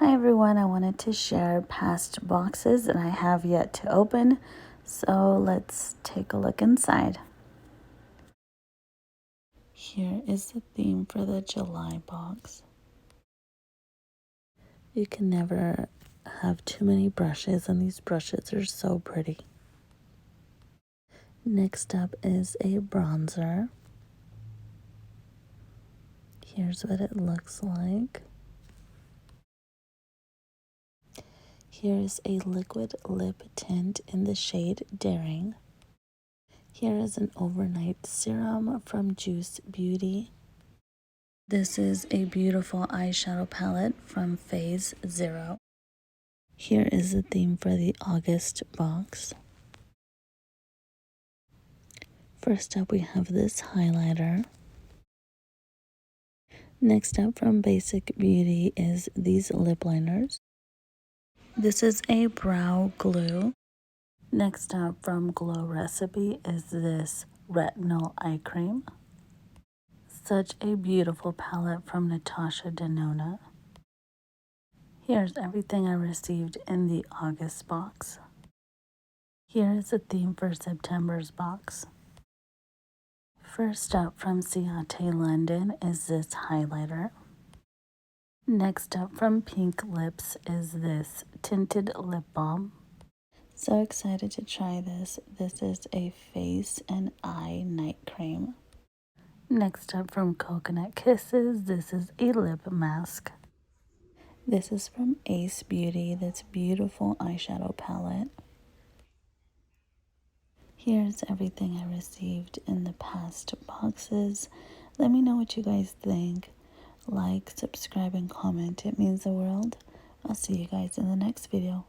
Hi everyone, I wanted to share past boxes that I have yet to open, so let's take a look inside. Here is the theme for the July box. You can never have too many brushes, and these brushes are so pretty. Next up is a bronzer. Here's what it looks like. Here's a liquid lip tint in the shade Daring. Here is an overnight serum from Juice Beauty. This is a beautiful eyeshadow palette from Phase Zero. Here is the theme for the August box. First up, we have this highlighter. Next up from Basic Beauty is these lip liners. This is a brow glue. Next up from Glow Recipe is this retinol eye cream. Such a beautiful palette from Natasha Denona. Here's everything I received in the August box. Here is the theme for September's box. First up from Ciate London is this highlighter. Next up from Pink Lips is this tinted lip balm. So excited to try this. This is a face and eye night cream. Next up from Coconut Kisses, this is a lip mask. This is from Ace Beauty, this beautiful eyeshadow palette. Here's everything I received in the past boxes. Let me know what you guys think. Like, subscribe, and comment. It means the world. I'll see you guys in the next video.